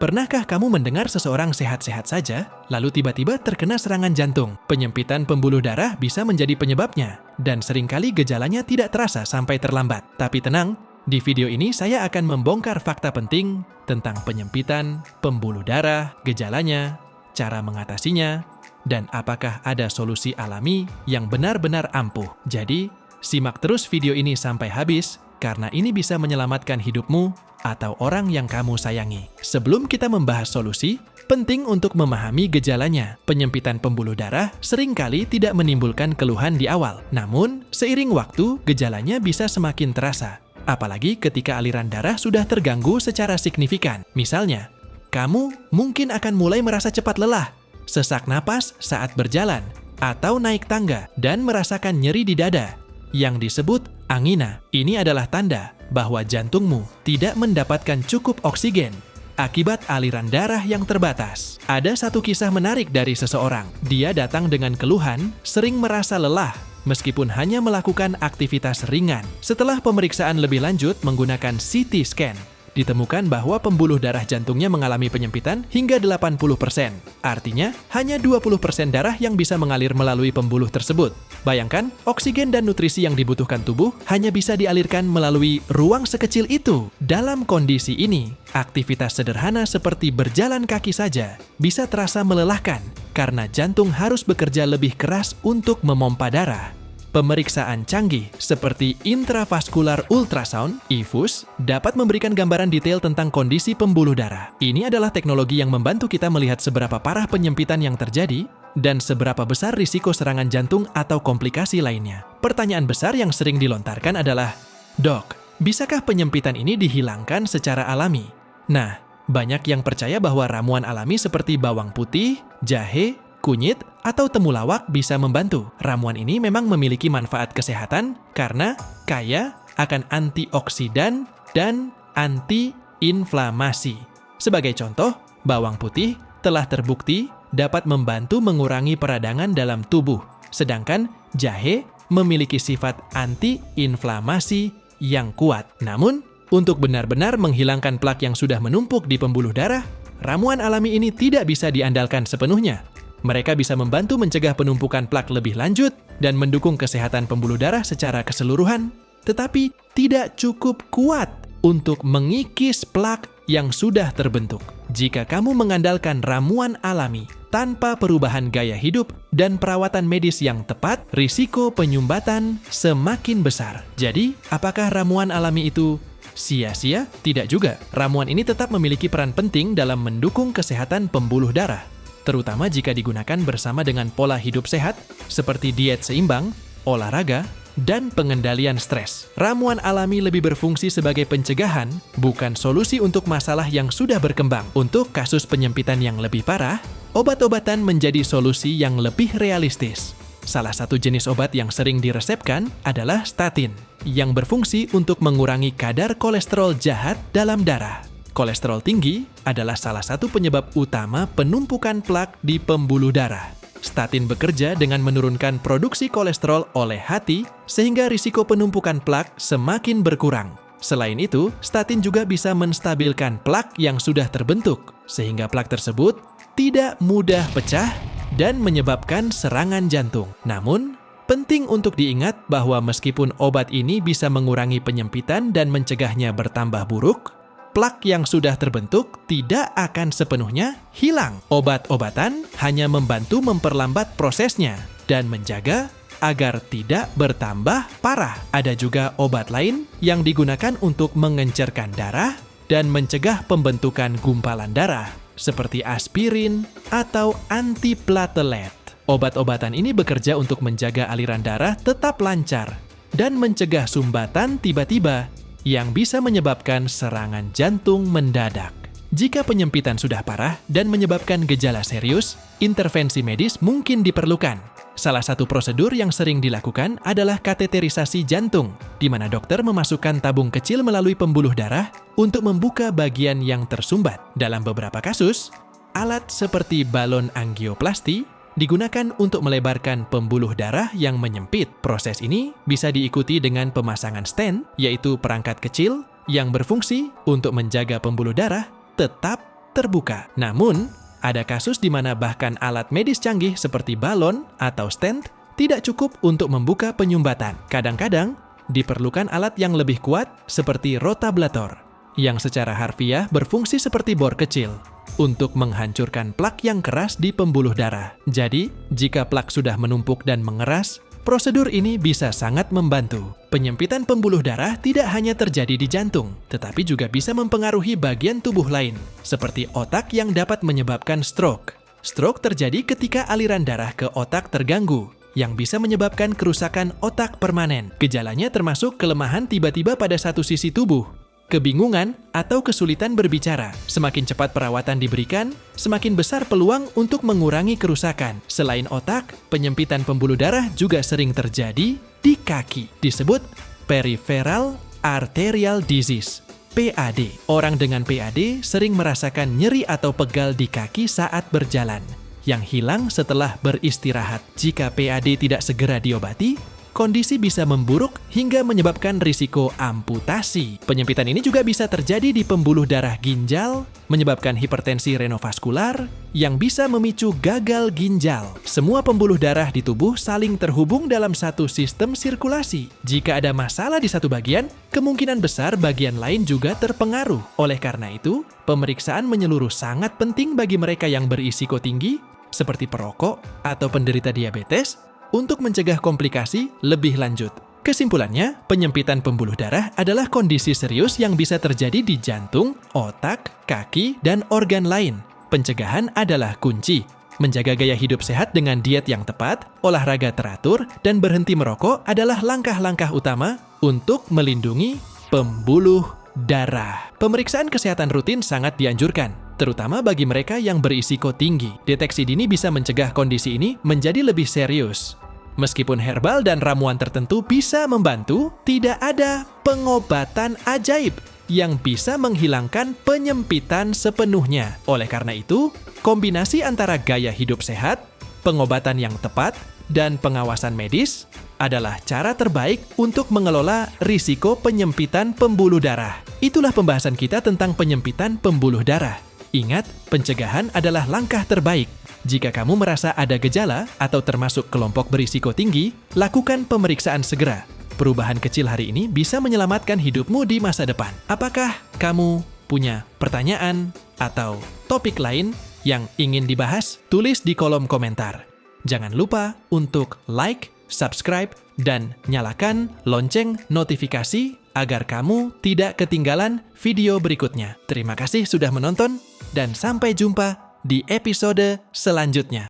Pernahkah kamu mendengar seseorang sehat-sehat saja, lalu tiba-tiba terkena serangan jantung? Penyempitan pembuluh darah bisa menjadi penyebabnya, dan seringkali gejalanya tidak terasa sampai terlambat. Tapi tenang, di video ini saya akan membongkar fakta penting tentang penyempitan pembuluh darah, gejalanya, cara mengatasinya, dan apakah ada solusi alami yang benar-benar ampuh. Jadi, simak terus video ini sampai habis, karena ini bisa menyelamatkan hidupmu atau orang yang kamu sayangi. Sebelum kita membahas solusi, penting untuk memahami gejalanya. Penyempitan pembuluh darah seringkali tidak menimbulkan keluhan di awal. Namun, seiring waktu, gejalanya bisa semakin terasa. Apalagi ketika aliran darah sudah terganggu secara signifikan. Misalnya, kamu mungkin akan mulai merasa cepat lelah, sesak napas saat berjalan, atau naik tangga, dan merasakan nyeri di dada, yang disebut angina. Ini adalah tanda bahwa jantungmu tidak mendapatkan cukup oksigen akibat aliran darah yang terbatas. Ada satu kisah menarik dari seseorang. Dia datang dengan keluhan, sering merasa lelah, meskipun hanya melakukan aktivitas ringan. Setelah pemeriksaan lebih lanjut menggunakan CT scan, ditemukan bahwa pembuluh darah jantungnya mengalami penyempitan hingga 80%. Artinya, hanya 20% darah yang bisa mengalir melalui pembuluh tersebut. Bayangkan, oksigen dan nutrisi yang dibutuhkan tubuh hanya bisa dialirkan melalui ruang sekecil itu. Dalam kondisi ini, aktivitas sederhana seperti berjalan kaki saja bisa terasa melelahkan karena jantung harus bekerja lebih keras untuk memompa darah. Pemeriksaan canggih seperti intravascular ultrasound (IFUS) dapat memberikan gambaran detail tentang kondisi pembuluh darah. Ini adalah teknologi yang membantu kita melihat seberapa parah penyempitan yang terjadi dan seberapa besar risiko serangan jantung atau komplikasi lainnya. Pertanyaan besar yang sering dilontarkan adalah, "Dok, bisakah penyempitan ini dihilangkan secara alami?" Nah, banyak yang percaya bahwa ramuan alami seperti bawang putih, jahe, kunyit, atau temulawak bisa membantu. Ramuan ini memang memiliki manfaat kesehatan karena kaya akan antioksidan dan anti-inflamasi. Sebagai contoh, bawang putih telah terbukti dapat membantu mengurangi peradangan dalam tubuh, sedangkan jahe memiliki sifat anti-inflamasi yang kuat. Namun, untuk benar-benar menghilangkan plak yang sudah menumpuk di pembuluh darah, ramuan alami ini tidak bisa diandalkan sepenuhnya. Mereka bisa membantu mencegah penumpukan plak lebih lanjut dan mendukung kesehatan pembuluh darah secara keseluruhan, tetapi tidak cukup kuat untuk mengikis plak yang sudah terbentuk. Jika kamu mengandalkan ramuan alami tanpa perubahan gaya hidup dan perawatan medis yang tepat, risiko penyumbatan semakin besar. Jadi, apakah ramuan alami itu sia-sia? Tidak juga. Ramuan ini tetap memiliki peran penting dalam mendukung kesehatan pembuluh darah, terutama jika digunakan bersama dengan pola hidup sehat seperti diet seimbang, olahraga, dan pengendalian stres. Ramuan alami lebih berfungsi sebagai pencegahan, bukan solusi untuk masalah yang sudah berkembang. Untuk kasus penyempitan yang lebih parah, obat-obatan menjadi solusi yang lebih realistis. Salah satu jenis obat yang sering diresepkan adalah statin, yang berfungsi untuk mengurangi kadar kolesterol jahat dalam darah. Kolesterol tinggi adalah salah satu penyebab utama penumpukan plak di pembuluh darah. Statin bekerja dengan menurunkan produksi kolesterol oleh hati sehingga risiko penumpukan plak semakin berkurang. Selain itu, statin juga bisa menstabilkan plak yang sudah terbentuk sehingga plak tersebut tidak mudah pecah dan menyebabkan serangan jantung. Namun, penting untuk diingat bahwa meskipun obat ini bisa mengurangi penyempitan dan mencegahnya bertambah buruk, plak yang sudah terbentuk tidak akan sepenuhnya hilang. Obat-obatan hanya membantu memperlambat prosesnya dan menjaga agar tidak bertambah parah. Ada juga obat lain yang digunakan untuk mengencerkan darah dan mencegah pembentukan gumpalan darah, seperti aspirin atau antiplatelet. Obat-obatan ini bekerja untuk menjaga aliran darah tetap lancar dan mencegah sumbatan tiba-tiba yang bisa menyebabkan serangan jantung mendadak. Jika penyempitan sudah parah dan menyebabkan gejala serius, intervensi medis mungkin diperlukan. Salah satu prosedur yang sering dilakukan adalah kateterisasi jantung, di mana dokter memasukkan tabung kecil melalui pembuluh darah untuk membuka bagian yang tersumbat. Dalam beberapa kasus, alat seperti balon angioplasti digunakan untuk melebarkan pembuluh darah yang menyempit. Proses ini bisa diikuti dengan pemasangan stent, yaitu perangkat kecil yang berfungsi untuk menjaga pembuluh darah tetap terbuka. Namun, ada kasus di mana bahkan alat medis canggih seperti balon atau stent tidak cukup untuk membuka penyumbatan. Kadang-kadang, diperlukan alat yang lebih kuat seperti rotablator, yang secara harfiah berfungsi seperti bor kecil untuk menghancurkan plak yang keras di pembuluh darah. Jadi, jika plak sudah menumpuk dan mengeras, prosedur ini bisa sangat membantu. Penyempitan pembuluh darah tidak hanya terjadi di jantung, tetapi juga bisa mempengaruhi bagian tubuh lain, seperti otak yang dapat menyebabkan stroke. Stroke terjadi ketika aliran darah ke otak terganggu, yang bisa menyebabkan kerusakan otak permanen. Gejalanya termasuk kelemahan tiba-tiba pada satu sisi tubuh, kebingungan, atau kesulitan berbicara. Semakin cepat perawatan diberikan, semakin besar peluang untuk mengurangi kerusakan. Selain otak, penyempitan pembuluh darah juga sering terjadi di kaki. Disebut peripheral arterial disease, PAD. Orang dengan PAD sering merasakan nyeri atau pegal di kaki saat berjalan, yang hilang setelah beristirahat. Jika PAD tidak segera diobati, kondisi bisa memburuk hingga menyebabkan risiko amputasi. Penyempitan ini juga bisa terjadi di pembuluh darah ginjal, menyebabkan hipertensi renovaskular, yang bisa memicu gagal ginjal. Semua pembuluh darah di tubuh saling terhubung dalam satu sistem sirkulasi. Jika ada masalah di satu bagian, kemungkinan besar bagian lain juga terpengaruh. Oleh karena itu, pemeriksaan menyeluruh sangat penting bagi mereka yang berisiko tinggi, seperti perokok atau penderita diabetes, untuk mencegah komplikasi lebih lanjut. Kesimpulannya, penyempitan pembuluh darah adalah kondisi serius yang bisa terjadi di jantung, otak, kaki, dan organ lain. Pencegahan adalah kunci. Menjaga gaya hidup sehat dengan diet yang tepat, olahraga teratur, dan berhenti merokok adalah langkah-langkah utama untuk melindungi pembuluh darah. Pemeriksaan kesehatan rutin sangat dianjurkan, terutama bagi mereka yang berisiko tinggi. Deteksi dini bisa mencegah kondisi ini menjadi lebih serius. Meskipun herbal dan ramuan tertentu bisa membantu, tidak ada pengobatan ajaib yang bisa menghilangkan penyempitan sepenuhnya. Oleh karena itu, kombinasi antara gaya hidup sehat, pengobatan yang tepat, dan pengawasan medis adalah cara terbaik untuk mengelola risiko penyempitan pembuluh darah. Itulah pembahasan kita tentang penyempitan pembuluh darah. Ingat, pencegahan adalah langkah terbaik. Jika kamu merasa ada gejala atau termasuk kelompok berisiko tinggi, lakukan pemeriksaan segera. Perubahan kecil hari ini bisa menyelamatkan hidupmu di masa depan. Apakah kamu punya pertanyaan atau topik lain yang ingin dibahas? Tulis di kolom komentar. Jangan lupa untuk like, subscribe, dan nyalakan lonceng notifikasi agar kamu tidak ketinggalan video berikutnya. Terima kasih sudah menonton, dan sampai jumpa di episode selanjutnya.